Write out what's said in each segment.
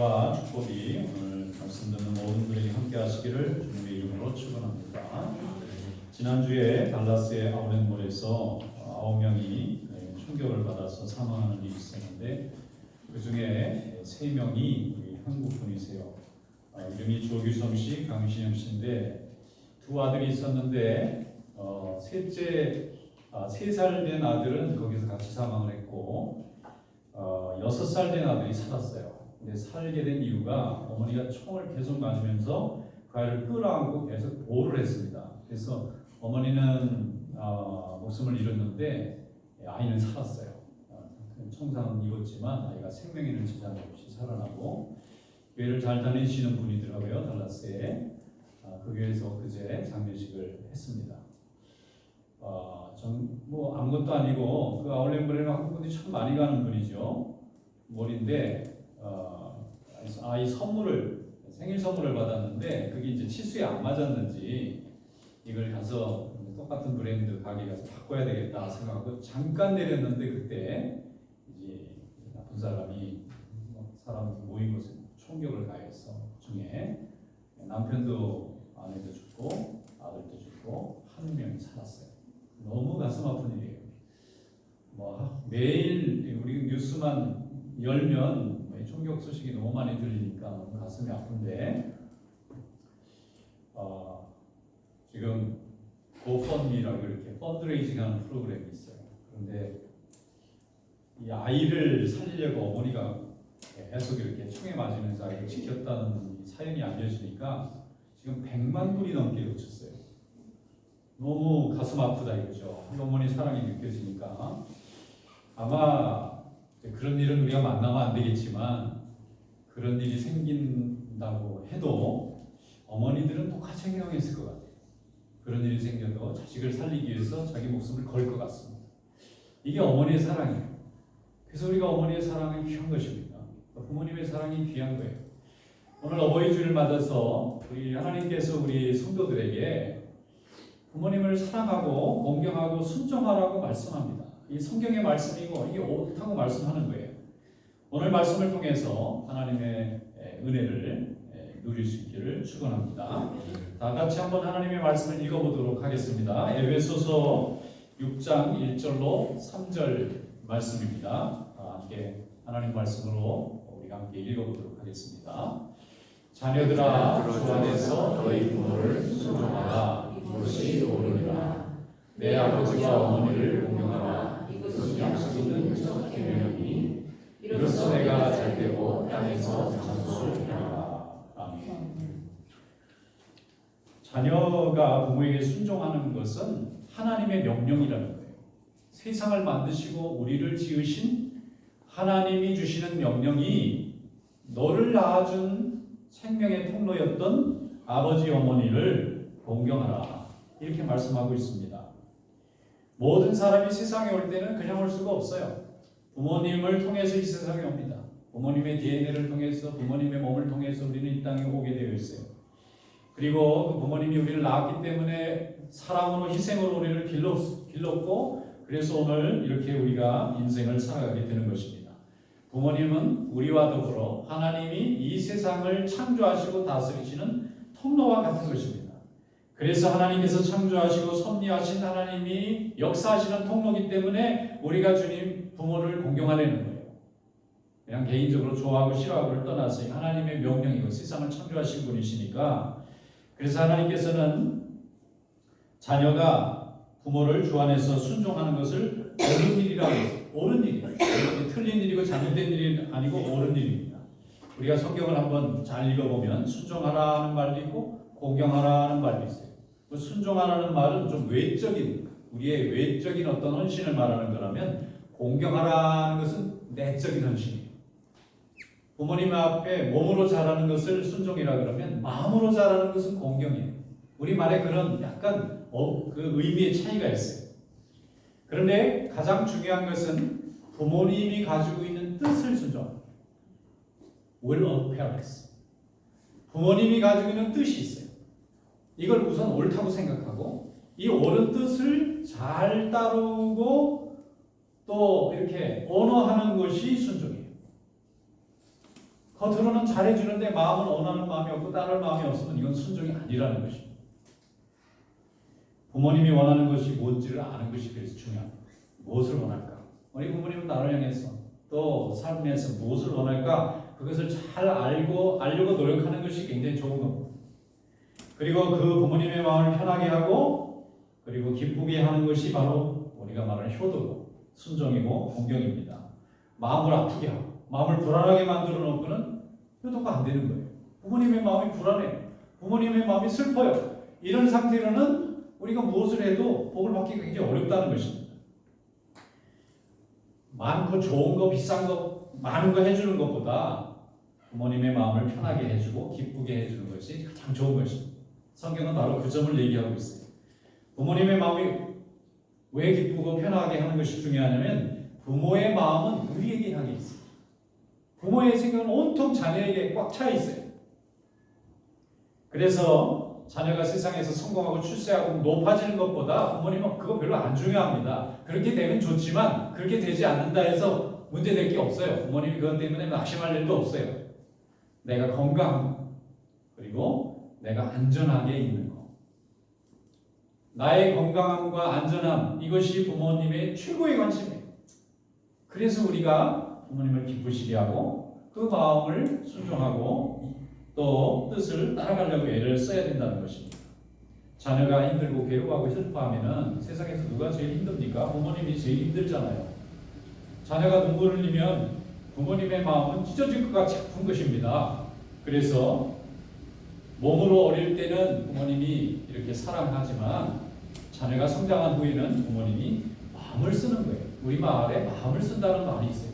은혜와 축복이 오늘 말씀 듣는 모든 분에게 함께 하시기를 주님의 이름으로 축원합니다. 지난주에 달라스의 아울렛몰에서 9명이 충격을 받아서 사망하는 일이 있었는데 그 중에 3명이 한국 분이세요. 이름이 조규성 씨, 강신영 씨인데 두 아들이 있었는데 셋째 3살 된 아들은 거기서 같이 사망을 했고 6살 된 아들이 살았어요. 근데 살게 된 이유가 어머니가 총을 계속 맞으면서 그 아이를 끌어안고 계속 보호를 했습니다. 그래서 어머니는 목숨을 잃었는데 아이는 살았어요. 총상은 입었지만 아이가 생명에는 지장 없이 살아나고 교회를 잘 다니시는 분이더라고요. 달라스에. 그 교회에서 그제 장례식을 했습니다. 뭐 아무것도 아니고 그 아울렛몰에는 한국 분들이 참 많이 가는 분이죠. 몰인데 아이 생일 선물을 받았는데 그게 이제 치수에 안 맞았는지 이걸 가서 똑같은 브랜드 가게 가서 바꿔야 되겠다 생각하고 잠깐 내렸는데 그때 이제 나쁜 사람이 사람 모인 곳에 총격을 가해서 중에 남편도 아내도 죽고 아들도 죽고 한 명이 살았어요. 너무 가슴 아픈 일이에요. 매일 우리 뉴스만 열면 총격 소식이 너무 많이 들리니까 너무 가슴이 아픈데 지금 고펀미라고 이렇게 펀드레이징하는 프로그램이 있어요. 그런데 이 아이를 살리려고 어머니가 계속 이렇게 총에 맞으면서 아이를 지켰다는 사연이 알려지니까 지금 100만 불이 넘게 놓쳤어요. 너무 가슴 아프다 이거죠. 어머니 사랑이 느껴지니까 아마 그런 일은 우리가 만나면 안 되겠지만 그런 일이 생긴다고 해도 어머니들은 똑같이 행동했을 것 같아요. 그런 일이 생겨도 자식을 살리기 위해서 자기 목숨을 걸 것 같습니다. 이게 어머니의 사랑이에요. 그래서 우리가 어머니의 사랑은 귀한 것입니다. 부모님의 사랑이 귀한 거예요. 오늘 어버이 주를 맞아서 우리 하나님께서 우리 성도들에게 부모님을 사랑하고 공경하고 순종하라고 말씀합니다. 이 성경의 말씀이고 이게 옳다고 말씀하는 거예요. 오늘 말씀을 통해서 하나님의 은혜를 누릴 수 있기를 축원합니다. 다 같이 한번 하나님의 말씀을 읽어보도록 하겠습니다. 에베소서 6장 1절로 3절 말씀입니다. 함께 하나님 말씀으로 우리가 함께 읽어보도록 하겠습니다. 자녀들아 주 안에서 너희 부모를 순종하라. 이것이 옳으니라. 내 아버지와 어머니를 공경하라. 이것이 약속 있는 첫 계명이니 이로써 내가 잘되고 땅에서 장수를 하리라. 아멘. 자녀가 부모에게 순종하는 것은 하나님의 명령이라는 거예요. 세상을 만드시고 우리를 지으신 하나님이 주시는 명령이 너를 낳아준 생명의 통로였던 아버지 어머니를 공경하라. 이렇게 말씀하고 있습니다. 모든 사람이 세상에 올 때는 그냥 올 수가 없어요. 부모님을 통해서 이 세상에 옵니다. 부모님의 DNA를 통해서 부모님의 몸을 통해서 우리는 이 땅에 오게 되어 있어요. 그리고 그 부모님이 우리를 낳았기 때문에 사랑으로 희생으로 우리를 길렀고 그래서 오늘 이렇게 우리가 인생을 살아가게 되는 것입니다. 부모님은 우리와 더불어 하나님이 이 세상을 창조하시고 다스리시는 통로와 같은 것입니다. 그래서 하나님께서 창조하시고 섭리하신 하나님이 역사하시는 통로이기 때문에 우리가 주님 부모를 공경하려는 거예요. 그냥 개인적으로 좋아하고 싫어하고를 떠나서 하나님의 명령이고 세상을 창조하신 분이시니까 그래서 하나님께서는 자녀가 부모를 주 안에서 순종하는 것을 옳은 일이라고 해서 옳은 일이에요. 틀린 일이고 잘못된 일이 아니고 옳은 일입니다. 우리가 성경을 한번 잘 읽어보면 순종하라는 말도 있고 공경하라는 말도 있어요. 그 순종하라는 말은 좀 외적인 우리의 외적인 어떤 헌신을 말하는 거라면 공경하라는 것은 내적인 헌신이에요. 부모님 앞에 몸으로 잘하는 것을 순종이라 그러면 마음으로 잘하는 것은 공경이에요. 우리 말에 그런 약간 그 의미의 차이가 있어요. 그런데 가장 중요한 것은 부모님이 가지고 있는 뜻을 순종합니다. Will of parents. 부모님이 가지고 있는 뜻이 있어요. 이걸 우선 옳다고 생각하고 이 옳은 뜻을 잘 따르고 또 이렇게 언어하는 것이 순종이에요. 겉으로는 잘해주는데 마음은 원하는 마음이 없고 따를 마음이 없으면 이건 순종이 아니라는 것입니다. 부모님이 원하는 것이 뭔지를 아는 것이 그래서 중요합니다. 무엇을 원할까? 우리 부모님은 나를 향해서 또 삶에서 무엇을 원할까? 그것을 잘 알고 알려고 노력하는 것이 굉장히 좋은 겁니다. 그리고 그 부모님의 마음을 편하게 하고 그리고 기쁘게 하는 것이 바로 우리가 말하는 효도고 순종이고 공경입니다. 마음을 아프게 하고 마음을 불안하게 만들어 놓고는 효도가 안 되는 거예요. 부모님의 마음이 불안해요. 부모님의 마음이 슬퍼요. 이런 상태로는 우리가 무엇을 해도 복을 받기가 굉장히 어렵다는 것입니다. 많고 좋은 거 비싼 거 많은 거 해주는 것보다 부모님의 마음을 편하게 해주고 기쁘게 해주는 것이 가장 좋은 것입니다. 성경은 바로 그 점을 얘기하고 있어요. 부모님의 마음이 왜 기쁘고 편하게 하는 것이 중요하냐면 부모의 마음은 우리에게 향해 있어요. 부모의 생각은 온통 자녀에게 꽉 차 있어요. 그래서 자녀가 세상에서 성공하고 출세하고 높아지는 것보다 부모님은 그거 별로 안 중요합니다. 그렇게 되면 좋지만 그렇게 되지 않는다 해서 문제될 게 없어요. 부모님이 그것 때문에 낙심할 일도 없어요. 내가 건강 그리고 내가 안전하게 있는 것. 나의 건강함과 안전함 이것이 부모님의 최고의 관심이에요. 그래서 우리가 부모님을 기쁘시게 하고 그 마음을 순종하고 또 뜻을 따라가려고 애를 써야 된다는 것입니다. 자녀가 힘들고 괴로워하고 슬퍼하면 세상에서 누가 제일 힘듭니까? 부모님이 제일 힘들잖아요. 자녀가 눈물을 흘리면 부모님의 마음은 찢어질 것 같이 아픈 것입니다. 그래서 몸으로 어릴 때는 부모님이 이렇게 사랑하지만 자녀가 성장한 후에는 부모님이 마음을 쓰는 거예요. 우리 말에 마음을 쓴다는 말이 있어요.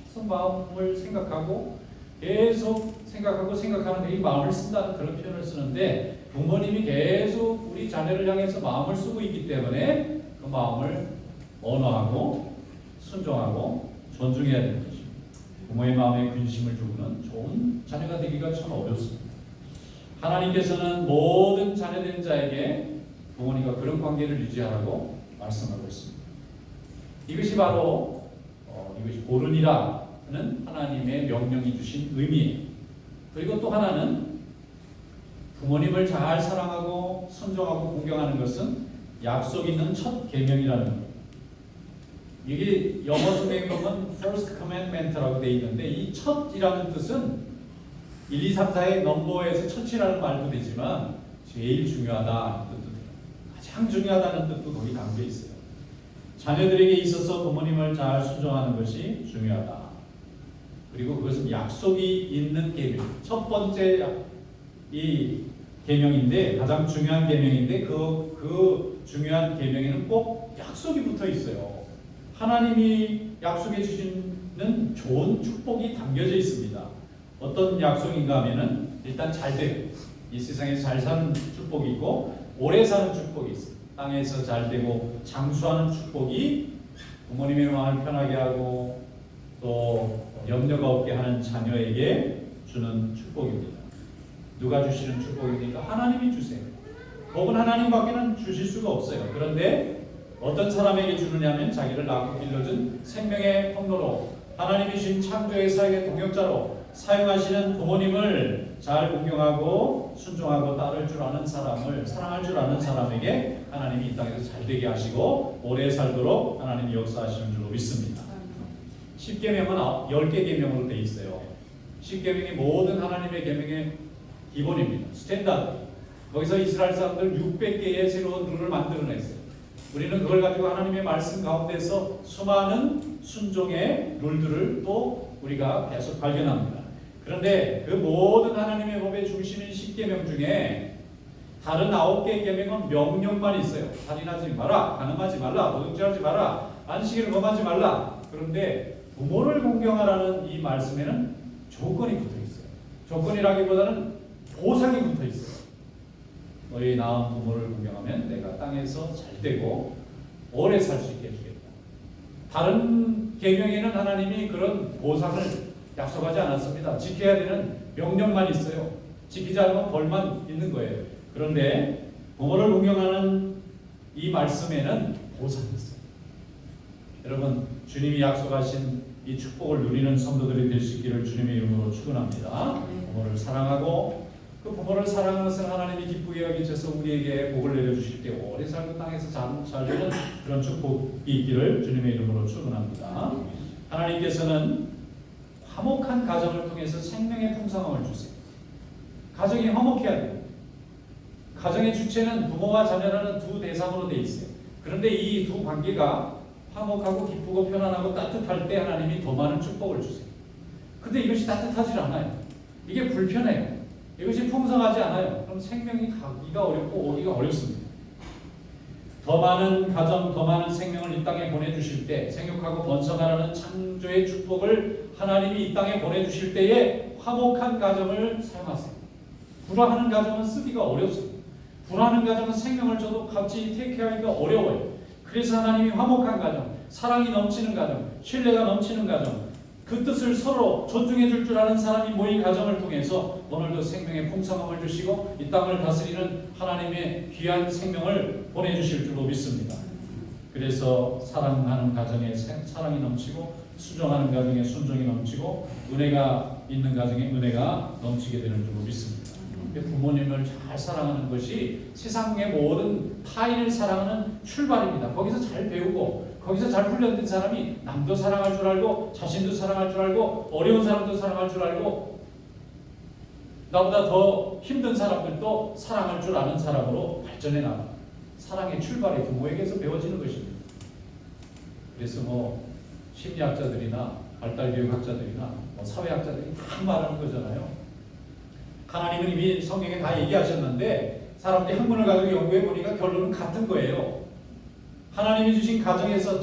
계속 마음을 생각하고 계속 생각하고 생각하는 이 마음을 쓴다는 그런 표현을 쓰는데 부모님이 계속 우리 자녀를 향해서 마음을 쓰고 있기 때문에 그 마음을 언어하고 순종하고 존중해야 되는 것입니다. 부모의 마음에 근심을 두고는 좋은 자녀가 되기가 참 어렵습니다. 하나님께서는 모든 자녀된 자에게 부모님과 그런 관계를 유지하라고 말씀하고 있습니다. 이것이 바로 이것이 보른이라는 하나님의 명령이 주신 의미예요. 그리고 또 하나는 부모님을 잘 사랑하고 순종하고 공경하는 것은 약속 있는 첫 계명이라는 거예요. 이게 영어 성경에 보면 first commandment라고 되어 있는데 이 첫이라는 뜻은 1, 2, 3, 4의 넘버에서 첫이라는 말도 되지만 제일 중요하다는 뜻도 돼요. 가장 중요하다는 뜻도 거기 담겨 있어요. 자녀들에게 있어서 부모님을 잘 순종하는 것이 중요하다. 그리고 그것은 약속이 있는 계명. 첫 번째 이 계명인데 가장 중요한 계명인데 그 중요한 계명에는 꼭 약속이 붙어 있어요. 하나님이 약속해 주시는 좋은 축복이 담겨져 있습니다. 어떤 약속인가 하면은 일단 잘 되고 이 세상에서 잘 사는 축복이 있고 오래 사는 축복이 있어요. 땅에서 잘 되고 장수하는 축복이 부모님의 마음을 편하게 하고 또 염려가 없게 하는 자녀에게 주는 축복입니다. 누가 주시는 축복입니까? 하나님이 주세요. 복은 하나님밖에는 주실 수가 없어요. 그런데 어떤 사람에게 주느냐면 자기를 낳고 길러준 생명의 통로로 하나님이 주신 창조의 사역의 동역자로 사용하시는 부모님을 잘 공경하고 순종하고 따를 줄 아는 사람을 사랑할 줄 아는 사람에게 하나님이 이 땅에서 잘 되게 하시고 오래 살도록 하나님이 역사하시는 줄로 믿습니다. 10계명은 10개 계명으로 되어 있어요. 10계명이 모든 하나님의 계명의 기본입니다. 스탠다드. 거기서 이스라엘 사람들 600개의 새로운 룰을 만들어냈어요. 우리는 그걸 가지고 하나님의 말씀 가운데서 수많은 순종의 룰들을 또 우리가 계속 발견합니다. 그런데 그 모든 하나님의 법의 중심인 10계명 중에 다른 9개의 계명은 명령만 있어요. 살인하지 마라, 간음하지 말라, 도둑질하지 마라, 안식일을 범하지 말라. 그런데 부모를 공경하라는 이 말씀에는 조건이 붙어 있어요. 조건이라기보다는 보상이 붙어 있어요. 너희 낳은 부모를 공경하면 내가 땅에서 잘 되고 오래 살 수 있게 해주겠다. 다른 계명에는 하나님이 그런 보상을 약속하지 않았습니다. 지켜야 되는 명령만 있어요. 지키지 않으면 벌만 있는 거예요. 그런데 부모를 공경하는 이 말씀에는 보상이 있어요. 여러분, 주님이 약속하신 이 축복을 누리는 성도들이 될 수 있기를 주님의 이름으로 축원합니다. 부모를 사랑하고 그 부모를 사랑하는 것은 하나님이 기쁘게 여기셔서 우리에게 복을 내려주실 때 오래 살고 땅에서 잘 되는 그런 축복이 있기를 주님의 이름으로 축원합니다. 하나님께서는 화목한 가정을 통해서 생명의 풍성함을 주세요. 가정이 화목해야 돼요. 가정의 주체는 부모와 자녀라는 두 대상으로 되어 있어요. 그런데 이 두 관계가 화목하고 기쁘고 편안하고 따뜻할 때 하나님이 더 많은 축복을 주세요. 근데 이것이 따뜻하지 않아요. 이게 불편해요. 이것이 풍성하지 않아요. 그럼 생명이 가기가 어렵고 오기가 어렵습니다. 더 많은 가정, 더 많은 생명을 이 땅에 보내주실 때 생육하고 번성하라는 창조의 축복을 하나님이 이 땅에 보내주실 때에 화목한 가정을 사용하세요. 불화하는 가정은 쓰기가 어렵습니다. 불화하는 가정은 생명을 줘도 같이 테이크하기가 어려워요. 그래서 하나님이 화목한 가정, 사랑이 넘치는 가정, 신뢰가 넘치는 가정, 그 뜻을 서로 존중해 줄 줄 아는 사람이 모인 가정을 통해서 오늘도 생명의 풍성함을 주시고 이 땅을 다스리는 하나님의 귀한 생명을 보내주실 줄로 믿습니다. 그래서 사랑하는 가정에 사랑이 넘치고 순종하는 가정에 순종이 넘치고 은혜가 있는 가정에 은혜가 넘치게 되는 줄로 믿습니다. 부모님을 잘 사랑하는 것이 세상의 모든 타인을 사랑하는 출발입니다. 거기서 잘 배우고 거기서 잘 훈련된 사람이 남도 사랑할 줄 알고 자신도 사랑할 줄 알고 어려운 사람도 사랑할 줄 알고 나보다 더 힘든 사람들도 사랑할 줄 아는 사람으로 발전해 나가. 사랑의 출발이 부모에게서 배워지는 것입니다. 그래서 심리학자들이나 발달교육학자들이나 사회학자들이 다 말하는 거잖아요. 하나님은 이미 성경에 다 얘기하셨는데 사람들이 학문을 가지고 연구해 보니까 결론은 같은 거예요. 하나님이 주신 가정에서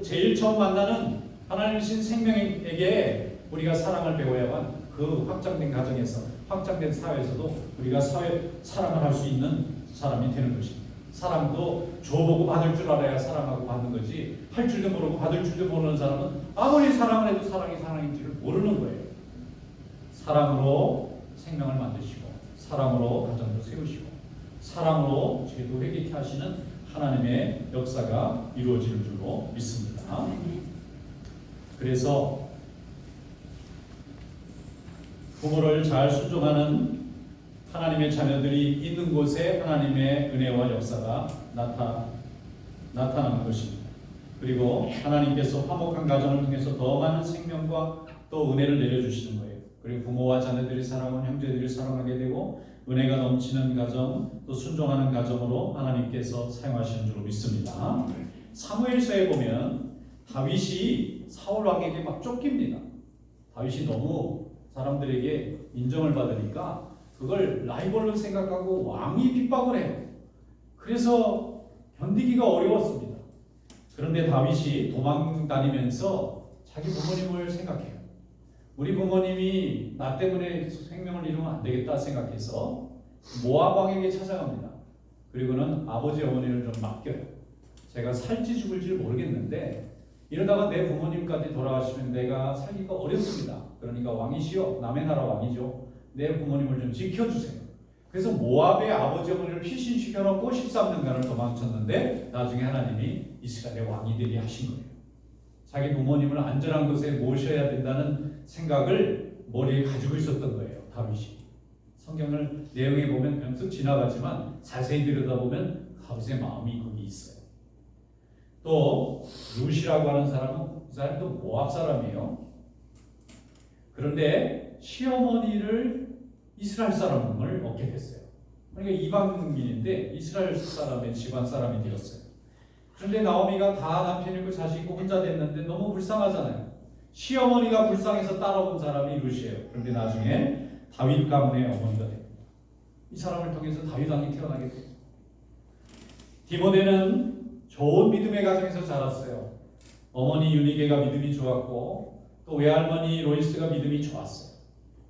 제일 처음 만나는 하나님이 주신 생명에게 우리가 사랑을 배워야만 그 확장된 가정에서 확장된 사회에서도 우리가 사랑을 할 수 있는 사람이 되는 것입니다. 사랑도 줘보고 받을 줄 알아야 사랑하고 받는 거지 할 줄도 모르고 받을 줄도 모르는 사람은 아무리 사랑을 해도 사랑이 사랑인지를 모르는 거예요. 사랑으로 생명을 만드시고 사랑으로 가정을 세우시고 사랑으로 죄도 회개케 하시는 하나님의 역사가 이루어지는 줄로 믿습니다. 그래서 부모를 잘 순종하는 하나님의 자녀들이 있는 곳에 하나님의 은혜와 역사가 나타나는 것입니다. 그리고 하나님께서 화목한 가정을 통해서 더 많은 생명과 또 은혜를 내려주시는 거예요. 그리고 부모와 자녀들이 사랑하는 형제들이 사랑하게 되고 은혜가 넘치는 가정 또 순종하는 가정으로 하나님께서 사용하시는 줄로 믿습니다. 사무엘서에 보면 다윗이 사울 왕에게 막 쫓깁니다. 다윗이 너무 사람들에게 인정을 받으니까 그걸 라이벌로 생각하고 왕이 핍박을 해요. 그래서 견디기가 어려웠습니다. 그런데 다윗이 도망 다니면서 자기 부모님을 생각해요. 우리 부모님이 나 때문에 생명을 잃으면 안 되겠다 생각해서 모압 왕에게 찾아갑니다. 그리고는 아버지 어머니를 좀 맡겨요. 제가 살지 죽을지 모르겠는데 이러다가 내 부모님까지 돌아가시면 내가 살기가 어렵습니다. 그러니까 왕이시여, 남의 나라 왕이죠. 내 부모님을 좀 지켜주세요. 그래서 모압의 아버지 어머니를 피신시켜놓고 13년간을 도망쳤는데 나중에 하나님이 이스라엘의 왕이 되게 하신 거예요. 자기 부모님을 안전한 곳에 모셔야 된다는 생각을 머리에 가지고 있었던 거예요. 다윗이. 성경을 내용에 보면 그냥 쓱 지나가지만 자세히 들여다보면 다윗의 마음이 거기 있어요. 또 룻이라고 하는 사람은 그 사람도 모압 사람이에요. 그런데 시어머니를 이스라엘 사람을 얻게 됐어요. 그러니까 이방인인데 이스라엘 사람의 집안 사람이 되었어요. 그런데 나오미가 다 남편 있고 자식 있고 혼자 됐는데 너무 불쌍하잖아요. 시어머니가 불쌍해서 따라온 사람이 룻이에요. 그런데 나중에 다윗 가문의 어머니가 됩니다. 이 사람을 통해서 다윗 왕이 태어나게 돼요. 디모데는 좋은 믿음의 가정에서 자랐어요. 어머니 유니게가 믿음이 좋았고 또 외할머니 로이스가 믿음이 좋았어요.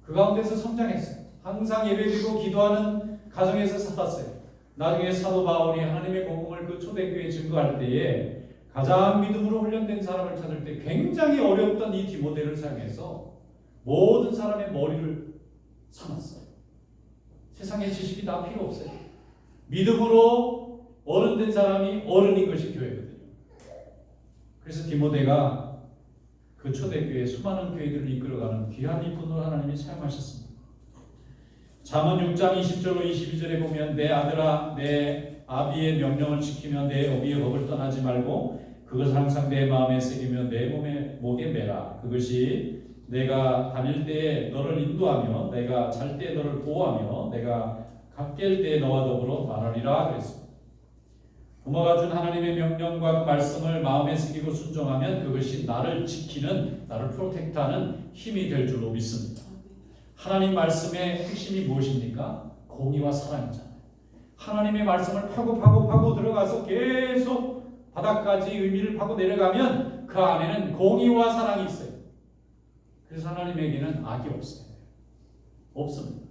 그 가운데서 성장했어요. 항상 예배드리고 기도하는 가정에서 살았어요. 나중에 사도 바울이 하나님의 복음을 그 초대교회에 증거할 때에 가장 믿음으로 훈련된 사람을 찾을 때 굉장히 어려웠던 이 디모데를 사용해서 모든 사람의 머리를 삼았어요. 세상의 지식이 다 필요 없어요. 믿음으로 어른된 사람이 어른인 것이 교회거든요. 그래서 디모데가 그 초대교회 수많은 교회들을 이끌어가는 귀한 인분으로 하나님이 사용하셨습니다. 잠언 6장 20절로 22절에 보면 내 아들아 내 아비의 명령을 지키며 내 어비의 법을 떠나지 말고 그것을 항상 내 마음에 새기며 내 목에 매라. 그것이 내가 다닐 때에 너를 인도하며 내가 잘 때에 너를 보호하며 내가 갓깰 때에 너와 더불어 말하리라 그랬습니다. 부모가 준 하나님의 명령과 그 말씀을 마음에 새기고 순종하면 그것이 나를 지키는, 나를 프로텍트하는 힘이 될 줄로 믿습니다. 하나님 말씀의 핵심이 무엇입니까? 공의와 사랑이잖아요. 하나님의 말씀을 파고 들어가서 계속 바닥까지 의미를 파고 내려가면 그 안에는 공의와 사랑이 있어요. 그래서 하나님에게는 악이 없어요. 없습니다.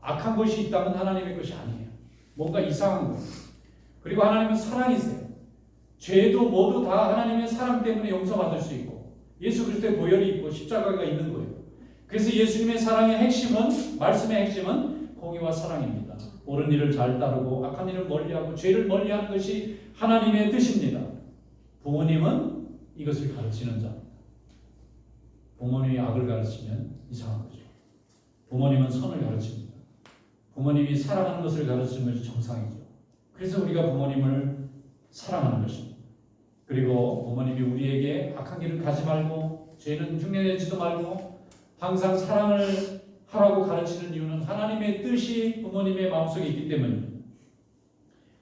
악한 것이 있다면 하나님의 것이 아니에요. 뭔가 이상한 거예요. 그리고 하나님은 사랑이세요. 죄도 모두 다 하나님의 사랑 때문에 용서받을 수 있고 예수 그리스도의 보혈이 있고 십자가가 있는 거예요. 그래서 예수님의 사랑의 핵심은, 말씀의 핵심은 공의와 사랑입니다. 옳은 일을 잘 따르고 악한 일을 멀리하고 죄를 멀리하는 것이 하나님의 뜻입니다. 부모님은 이것을 가르치는 자. 부모님이 악을 가르치면 이상한 거죠. 부모님은 선을 가르칩니다. 부모님이 사랑하는 것을 가르치는 것이 정상이죠. 그래서 우리가 부모님을 사랑하는 것입니다. 그리고 부모님이 우리에게 악한 길을 가지 말고 죄는 흉내내지도 말고 항상 사랑을 하라고 가르치는 이유는 하나님의 뜻이 부모님의 마음속에 있기 때문입니다.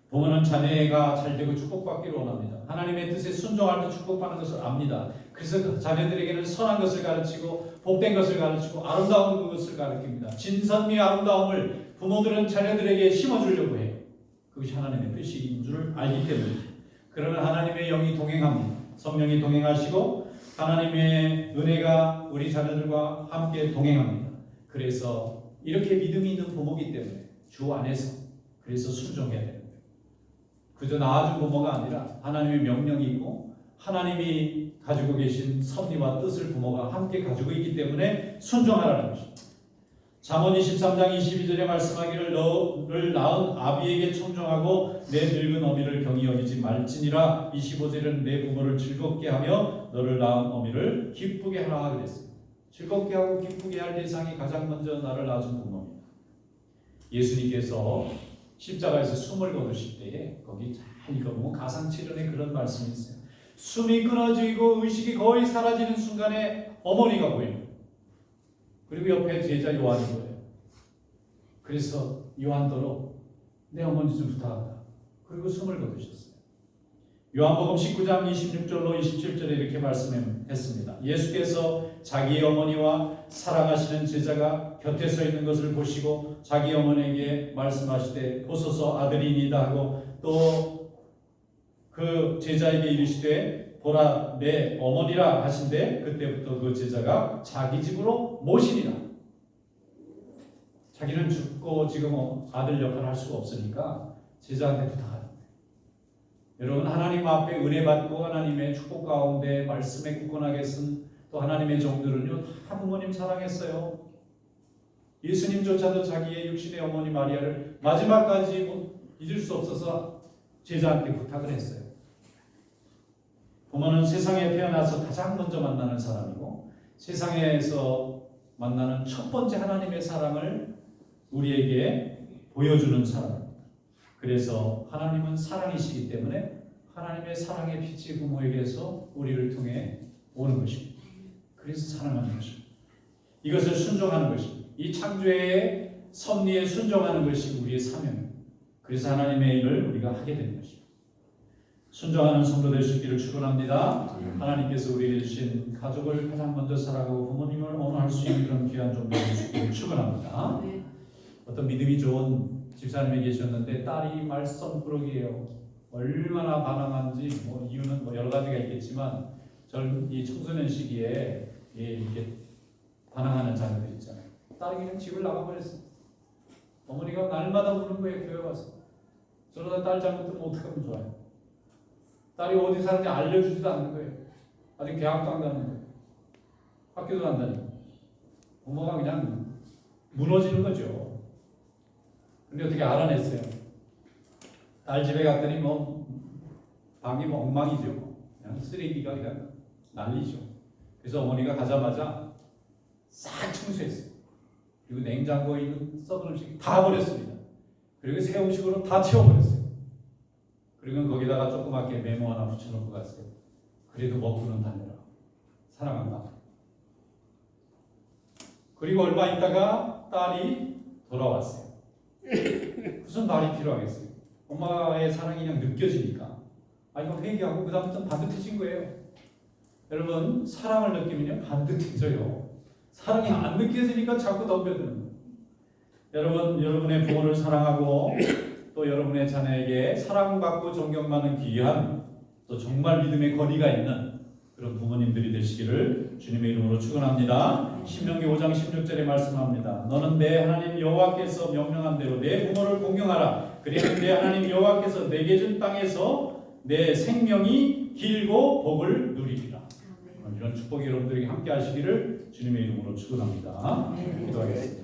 부모는 자녀가 잘되고 축복받기를 원합니다. 하나님의 뜻에 순종할 때 축복받는 것을 압니다. 그래서 자녀들에게는 선한 것을 가르치고 복된 것을 가르치고 아름다운 것을 가르칩니다. 진선미의 아름다움을 부모들은 자녀들에게 심어주려고 해요. 그것이 하나님의 뜻인 줄 알기 때문입니다. 그러면 하나님의 영이 동행합니다. 성령이 동행하시고 하나님의 은혜가 우리 자녀들과 함께 동행합니다. 그래서 이렇게 믿음이 있는 부모이기 때문에 주 안에서 그래서 순종해야 됩니다. 그저 낳아준 부모가 아니라 하나님의 명령이 있고 하나님이 가지고 계신 섭리와 뜻을 부모가 함께 가지고 있기 때문에 순종하라는 것입니다. 잠언 23장 22절에 말씀하기를 너를 낳은 아비에게 청종하고 내 늙은 어미를 경히 여기지 말지니라. 25절에는 내 부모를 즐겁게 하며 너를 낳은 어미를 기쁘게 하라 그랬습니다. 즐겁게 하고 기쁘게 할 대상이 가장 먼저 나를 낳아준 부모입니다. 예수님께서 십자가에서 숨을 거두실 때에 거기 잘 읽어보면 가상칠언에 그런 말씀이 있어요. 숨이 끊어지고 의식이 거의 사라지는 순간에 어머니가 보입니다. 그리고 옆에 제자 요한이 보여요. 그래서 요한더러 내 어머니 좀 부탁한다. 그리고 숨을 거두셨어요. 요한복음 19장 26절로 27절에 이렇게 말씀했습니다. 예수께서 자기의 어머니와 사랑하시는 제자가 곁에 서 있는 것을 보시고 자기 어머니에게 말씀하시되 보소서 아들이니이다 하고 또 그 제자에게 이르시되 보라 내 어머니라 하신데 그때부터 그 제자가 자기 집으로 모시니라. 자기는 죽고 지금 아들 역할을 할 수가 없으니까 제자한테 부탁합니다. 여러분 하나님 앞에 은혜 받고 하나님의 축복 가운데 말씀에 굳건하게 쓴 또 하나님의 종들은요 다 부모님 사랑했어요. 예수님조차도 자기의 육신의 어머니 마리아를 마지막까지 잊을 수 없어서 제자한테 부탁을 했어요. 부모는 세상에 태어나서 가장 먼저 만나는 사람이고 세상에서 만나는 첫 번째 하나님의 사랑을 우리에게 보여주는 사람입니다. 그래서 하나님은 사랑이시기 때문에 하나님의 사랑의 빛이 부모에게서 우리를 통해 오는 것입니다. 그래서 사랑하는 것입니다. 이것을 순종하는 것입니다. 이 창조의 섭리에 순종하는 것이 우리의 사명입니다. 그래서 하나님의 일을 우리가 하게 되는 것입니다. 순종하는 성도 될 수 있기를 축원합니다. 하나님께서 우리에게 주신 가족을 가장 먼저 사랑하고 부모님을 언어할 수 있는 그런 귀한 종들 될 수 있기를 축원합니다. 어떤 믿음이 좋은 집사님이 계셨는데 딸이 말썽꾸러기예요. 얼마나 반항한지 이유는 여러 가지가 있겠지만 이 청소년 시기에 이렇게 반항하는 자녀들 있잖아요. 딸이 그냥 집을 나가버렸어요. 어머니가 날마다 우는 거예요. 교회 와서. 저러다 딸 잘못하면 어떻게 하면 좋아요. 딸이 어디 사는지 알려주지도 않는 거예요. 아직 대학도 안 가는 거예요. 학교도 안 다니고. 부모가 그냥 무너지는 거죠. 근데 어떻게 알아냈어요? 딸 집에 갔더니 방이 엉망이죠. 그냥 쓰레기가 그냥 난리죠. 그래서 어머니가 가자마자 싹 청소했어요. 그리고 냉장고에 있는 썩은 음식 다 버렸습니다. 그리고 새 음식으로 다 채워버렸어요. 그리고 거기다가 조그맣게 메모 하나 붙여놓고 갔어요. 그래도 먹고는 다녀라. 사랑한다. 그리고 얼마 있다가 딸이 돌아왔어요. 무슨 말이 필요하겠어요? 엄마의 사랑이 그냥 느껴지니까. 이거 회개하고 그 다음부터는 반듯해진 거예요. 여러분, 사랑을 느끼면 반듯해져요. 사랑이 안 느껴지니까 자꾸 덤벼드는 거예요. 여러분, 여러분의 부모를 사랑하고 또 여러분의 자녀에게 사랑받고 존경받는 귀한 또 정말 믿음의 거리가 있는 그런 부모님들이 되시기를 주님의 이름으로 축원합니다. 신명기 5장 16절에 말씀합니다. 너는 내 하나님 여호와께서 명령한 대로 내 부모를 공경하라. 그리하면 내 하나님 여호와께서 내게 준 땅에서 내 생명이 길고 복을 누리리라. 이런 축복이 여러분들에게 함께 하시기를 주님의 이름으로 축원합니다. 기도하겠습니다.